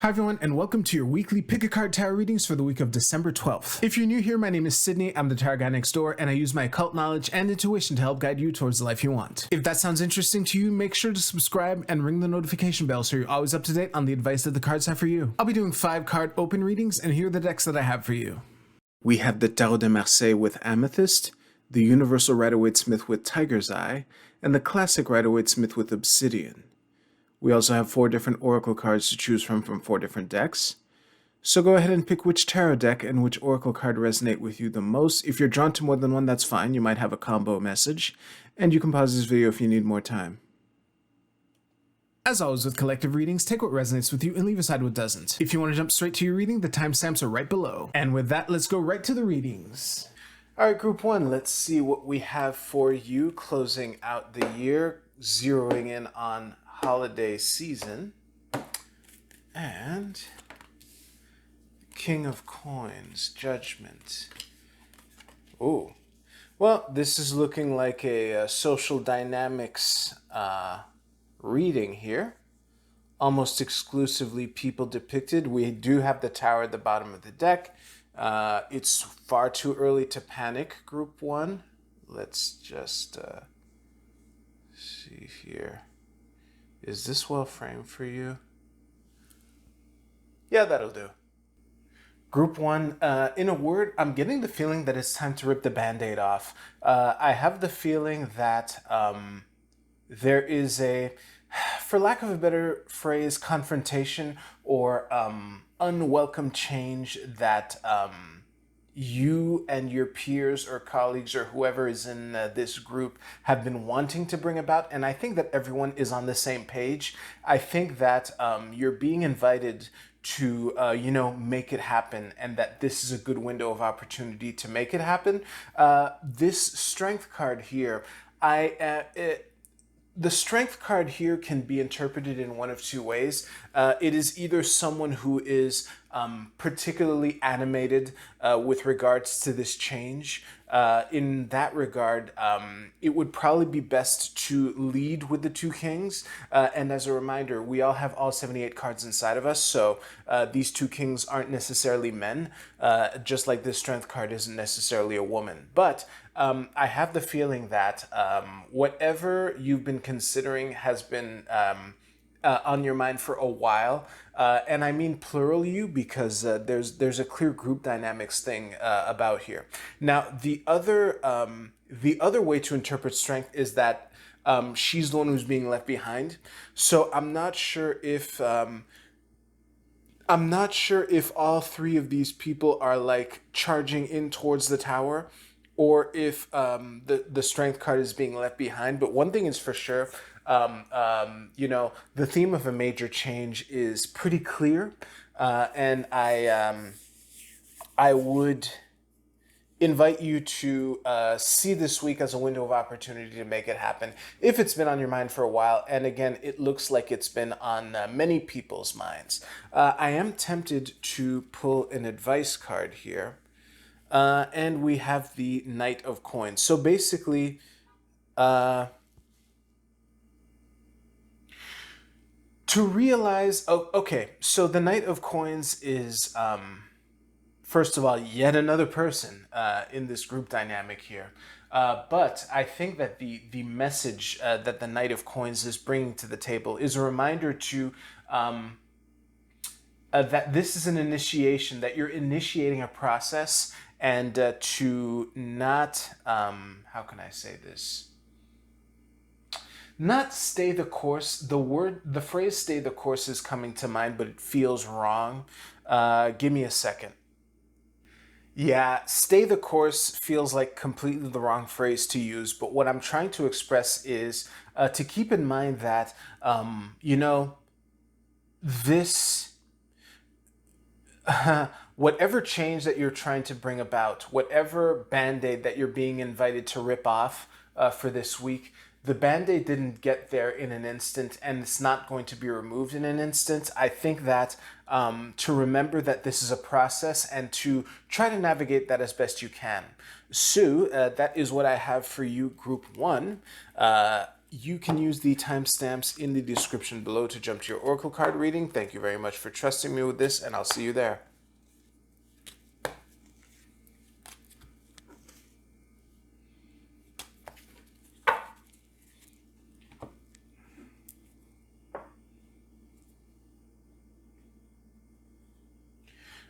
Hi everyone, and welcome to your weekly Pick a Card Tarot readings for the week of December 12th. If you're new here, my name is Sydney, I'm the tarot guy next door, and I use my occult knowledge and intuition to help guide you towards the life you want. If that sounds interesting to you, make sure to subscribe and ring the notification bell so you're always up to date on the advice that the cards have for you. I'll be doing 5 card open readings, and here are the decks that I have for you. We have the Tarot de Marseille with Amethyst, the Universal Rider-Waite-Smith with Tiger's Eye, and the Classic Rider-Waite-Smith with Obsidian. We also have 4 different oracle cards to choose from 4 different decks. So go ahead and pick which tarot deck and which oracle card resonate with you the most. If you're drawn to more than one, that's fine. You might have a combo message. And you can pause this video if you need more time. As always with collective readings, take what resonates with you and leave aside what doesn't. If you want to jump straight to your reading, the timestamps are right below. And with that, let's go right to the readings. Alright, group 1, let's see what we have for you closing out the year, zeroing in on holiday season. And King of Coins, Judgment. Oh, well, this is looking like a social dynamics reading here. Almost exclusively people depicted. We do have the Tower at the bottom of the deck. It's far too early to panic, group 1. Let's just see here. Is this well framed for you? Yeah, that'll do. Group 1, in a word, I'm getting the feeling that it's time to rip the Band-Aid off. I have the feeling that there is a, for lack of a better phrase, confrontation or unwelcome change that you and your peers or colleagues or whoever is in this group have been wanting to bring about. And I think that everyone is on the same page. I think that you're being invited to, make it happen, and that this is a good window of opportunity to make it happen. This Strength card here, the Strength card here can be interpreted in one of 2 ways. It is either someone who is particularly animated with regards to this change. In that regard, it would probably be best to lead with the 2 kings. And as a reminder, we all have all 78 cards inside of us, so these 2 kings aren't necessarily men, just like this Strength card isn't necessarily a woman. But I have the feeling that whatever you've been considering has been on your mind for a while, and I mean plural you, because there's a clear group dynamics thing about here. Now, the other way to interpret Strength is that she's the one who's being left behind. So I'm not sure if all 3 of these people are like charging in towards the tower, or if the Strength card is being left behind. But one thing is for sure, the theme of a major change is pretty clear, and I would invite you to see this week as a window of opportunity to make it happen, if it's been on your mind for a while. And again, it looks like it's been on many people's minds. I am tempted to pull an advice card here. And we have the Knight of Coins. So basically, to realize, okay, so the Knight of Coins is, first of all, yet another person in this group dynamic here. But I think that the message that the Knight of Coins is bringing to the table is a reminder to that this is an initiation, that you're initiating a process, and to not, how can I say this? Not stay the course. The phrase stay the course is coming to mind, but it feels wrong. Give me a second. Yeah, stay the course feels like completely the wrong phrase to use, but what I'm trying to express is to keep in mind that, this... whatever change that you're trying to bring about, whatever Band-Aid that you're being invited to rip off for this week, the Band-Aid didn't get there in an instant, and it's not going to be removed in an instant. I think that to remember that this is a process and to try to navigate that as best you can. Sue, that is what I have for you, Group 1. You can use the timestamps in the description below to jump to your Oracle card reading. Thank you very much for trusting me with this, and I'll see you there.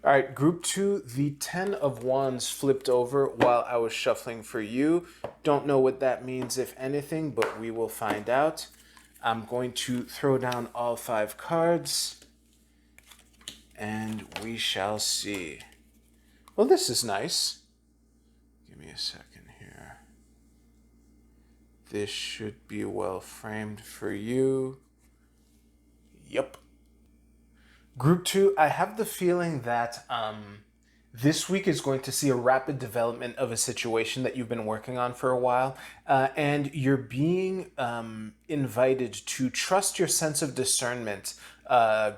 All right, group 2, the 10 of Wands flipped over while I was shuffling for you. Don't know what that means, if anything, but we will find out. I'm going to throw down all 5 cards, and we shall see. Well, this is nice. Give me a second here. This should be well framed for you. Yep. Group 2, I have the feeling that this week is going to see a rapid development of a situation that you've been working on for a while, and you're being invited to trust your sense of discernment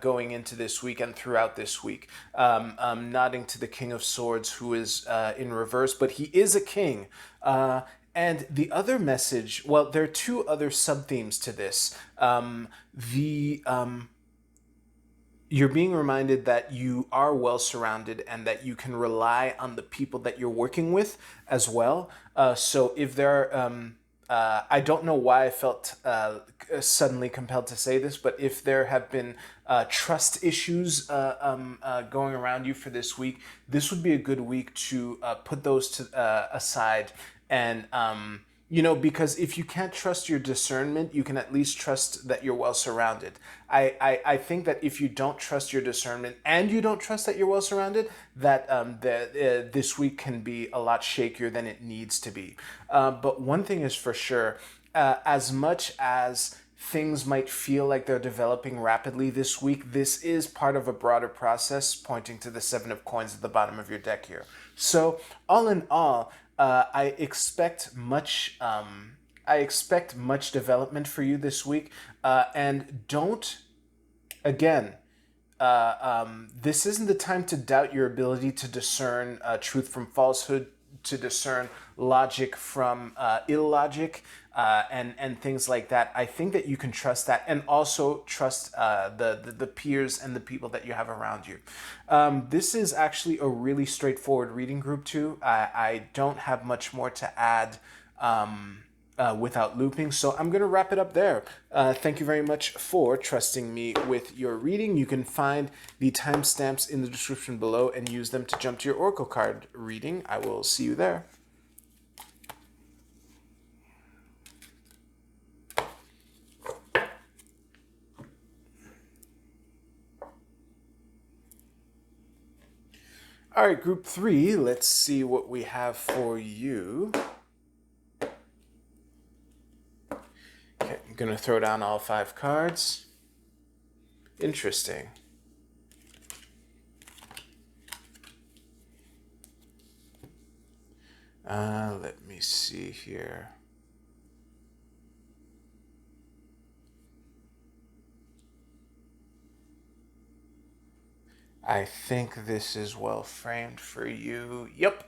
going into this week and throughout this week. Nodding to the King of Swords, who is in reverse, but he is a king. And the other message, well, there are 2 other sub-themes to this. You're being reminded that you are well surrounded and that you can rely on the people that you're working with as well. So if there are, I don't know why I felt suddenly compelled to say this, but if there have been trust issues going around you for this week, this would be a good week to put those aside and because if you can't trust your discernment, you can at least trust that you're well surrounded. I think that if you don't trust your discernment and you don't trust that you're well surrounded, that this week can be a lot shakier than it needs to be. But one thing is for sure, as much as things might feel like they're developing rapidly this week, this is part of a broader process pointing to the 7 of Coins at the bottom of your deck here. So all in all, I expect much development for you this week, and don't, again, this isn't the time to doubt your ability to discern truth from falsehood, to discern logic from illogic, and things like that. I think that you can trust that, and also trust the peers and the people that you have around you. This is actually a really straightforward reading, group 2. I don't have much more to add without looping, so I'm going to wrap it up there. Thank you very much for trusting me with your reading. You can find the timestamps in the description below and use them to jump to your Oracle card reading. I will see you there. All right, group 3, let's see what we have for you. Okay, I'm going to throw down all 5 cards. Interesting. Let me see here. I think this is well framed for you. Yep.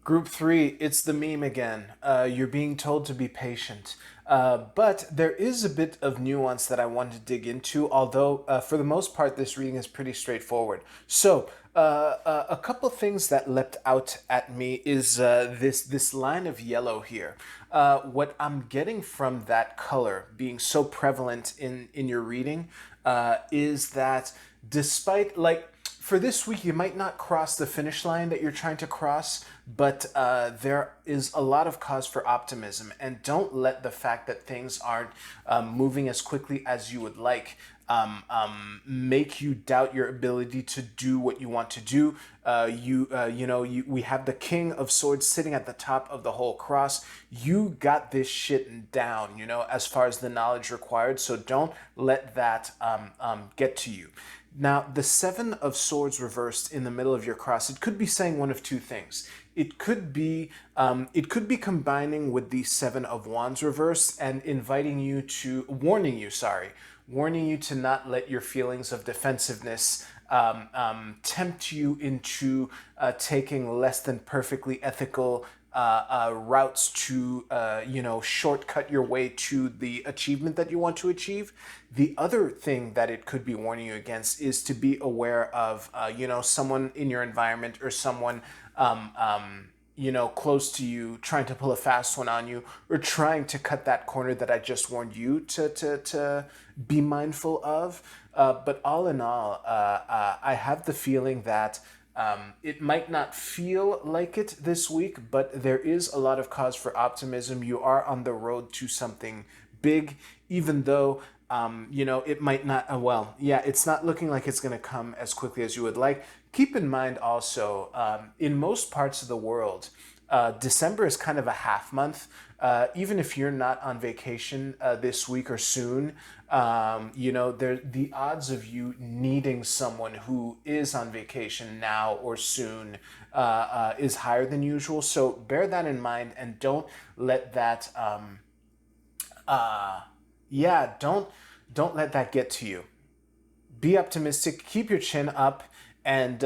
Group 3, it's the meme again. You're being told to be patient. But there is a bit of nuance that I wanted to dig into, although for the most part, this reading is pretty straightforward. So, a couple things that leapt out at me is this line of yellow here. What I'm getting from that color being so prevalent in your reading is that despite, for this week, you might not cross the finish line that you're trying to cross, but there is a lot of cause for optimism. And don't let the fact that things aren't moving as quickly as you would like make you doubt your ability to do what you want to do. We have the King of Swords sitting at the top of the whole cross. You got this shit down, as far as the knowledge required. So don't let that get to you. Now, the 7 of Swords reversed in the middle of your cross, it could be saying one of 2 things. It could be combining with the 7 of Wands reversed and warning you to not let your feelings of defensiveness tempt you into taking less than perfectly ethical routes to, shortcut your way to the achievement that you want to achieve. The other thing that it could be warning you against is to be aware of, someone in your environment or someone, close to you trying to pull a fast one on you or trying to cut that corner that I just warned you to be mindful of. But all in all, I have the feeling that it might not feel like it this week, but there is a lot of cause for optimism. You are on the road to something big, even though, it might not, it's not looking like it's going to come as quickly as you would like. Keep in mind also, in most parts of the world, December is kind of a half month. Even if you're not on vacation this week or soon, the odds of you needing someone who is on vacation now or soon is higher than usual. So bear that in mind and don't let that, don't let that get to you. Be optimistic, keep your chin up, and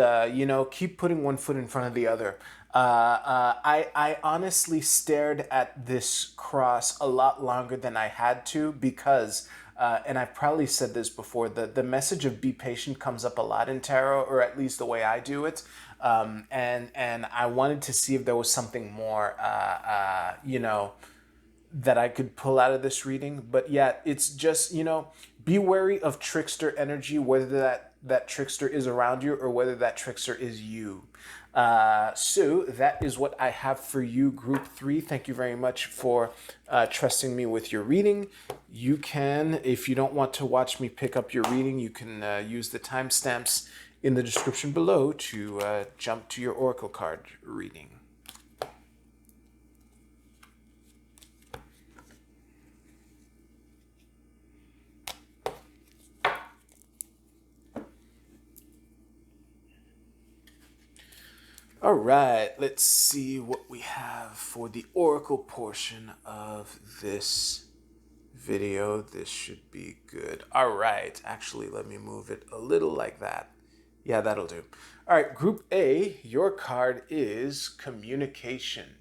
keep putting one foot in front of the other. I honestly stared at this cross a lot longer than I had to because, and I've probably said this before, the message of be patient comes up a lot in tarot, or at least the way I do it. And I wanted to see if there was something more, that I could pull out of this reading. But yeah, it's just, be wary of trickster energy, whether that trickster is around you or whether that trickster is you. So that is what I have for you, Group 3. Thank you very much for trusting me with your reading. You can, if you don't want to watch me pick up your reading, you can use the timestamps in the description below to jump to your Oracle card reading. All right, let's see what we have for the Oracle portion of this video. This should be good. All right, actually, let me move it a little like that. Yeah, that'll do. All right, Group A, your card is Communication.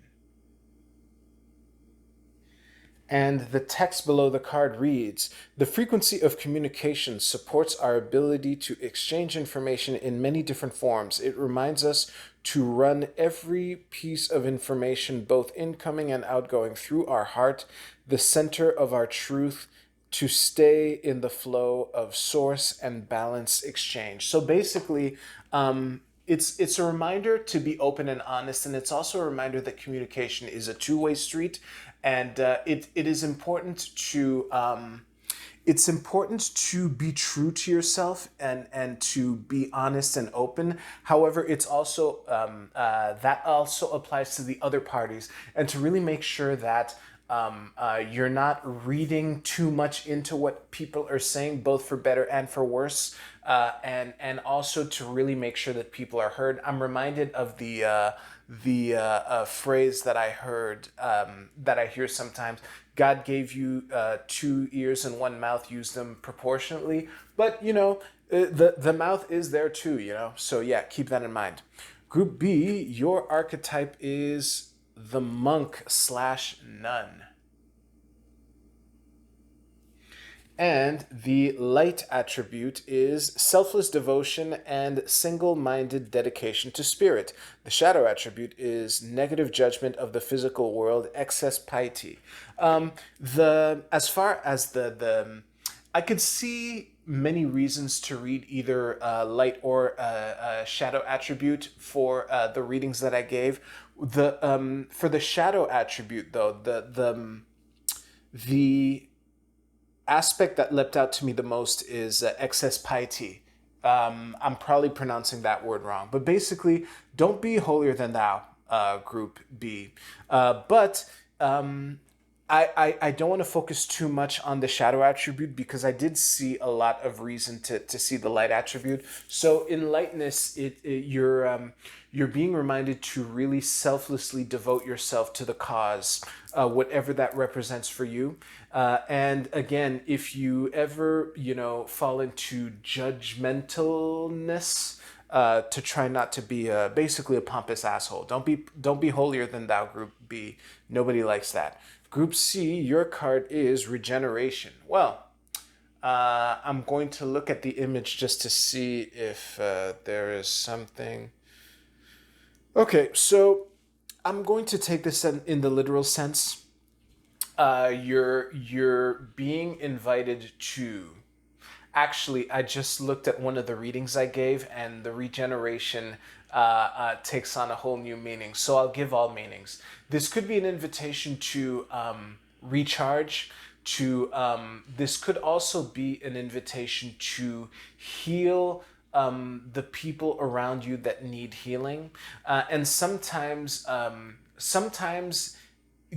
And the text below the card reads, the frequency of communication supports our ability to exchange information in many different forms. It reminds us to run every piece of information, both incoming and outgoing, through our heart, the center of our truth, to stay in the flow of source and balance exchange. So basically, it's a reminder to be open and honest, and it's also a reminder that communication is a two-way street, and it is important to be true to yourself and to be honest and open. However, it's also that also applies to the other parties, and to really make sure that you're not reading too much into what people are saying, both for better and for worse, and also to really make sure that people are heard. I'm reminded of the phrase that I heard, that I hear sometimes: God gave you 2 ears and 1 mouth, use them proportionately. But the mouth is there too, so yeah, keep that in mind. Group B, your archetype is the monk/nun. And the light attribute is selfless devotion and single-minded dedication to spirit. The shadow attribute is negative judgment of the physical world, excess piety. As far as I could see many reasons to read either light or shadow attribute for the readings that I gave. For the shadow attribute, though, the aspect that leapt out to me the most is excess piety. I'm probably pronouncing that word wrong, but basically, don't be holier than thou, Group B. But I don't want to focus too much on the shadow attribute because I did see a lot of reason to see the light attribute. So in lightness, you're being reminded to really selflessly devote yourself to the cause, whatever that represents for you. And again, if you ever fall into judgmentalness, to try not to be basically a pompous asshole. Don't be holier than thou, Group B. Nobody likes that. Group C, your card is Regeneration. Well, I'm going to look at the image just to see if there is something. Okay, so I'm going to take this in the literal sense. You're being invited to. Actually, I just looked at one of the readings I gave, and the regeneration takes on a whole new meaning. So I'll give all meanings. This could be an invitation to recharge. This could also be an invitation to heal the people around you that need healing, and sometimes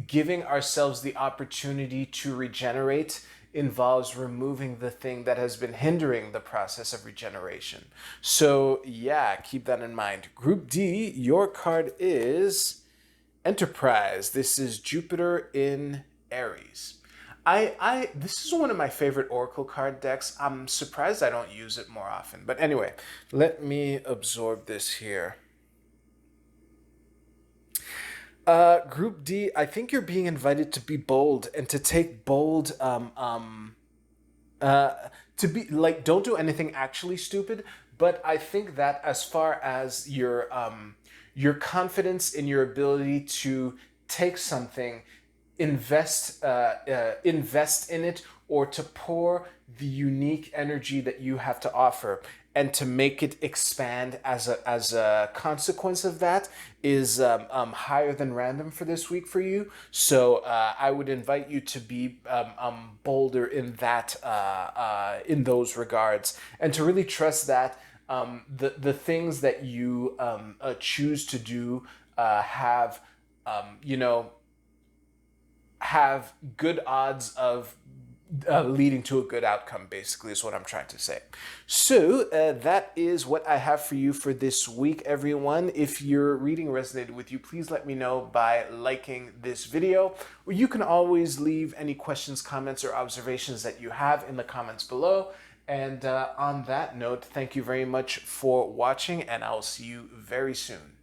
giving ourselves the opportunity to regenerate involves removing the thing that has been hindering the process of regeneration. So yeah, keep that in mind. Group D, your card is Enterprise. This is Jupiter in Aries. This is one of my favorite Oracle card decks. I'm surprised I don't use it more often. But anyway, let me absorb this here. Group D, I think you're being invited to be bold and to take bold, to be like, don't do anything actually stupid. But I think that as far as your confidence in your ability to take something, invest in it, or to pour the unique energy that you have to offer and to make it expand as a consequence of that is higher than random for this week for you. So I would invite you to be bolder in that in those regards, and to really trust that the things that you choose to do have have good odds of leading to a good outcome, basically, is what I'm trying to say. So that is what I have for you for this week, everyone. If your reading resonated with you, please let me know by liking this video, or you can always leave any questions, comments, or observations that you have in the comments below. And on that note, thank you very much for watching, and I'll see you very soon.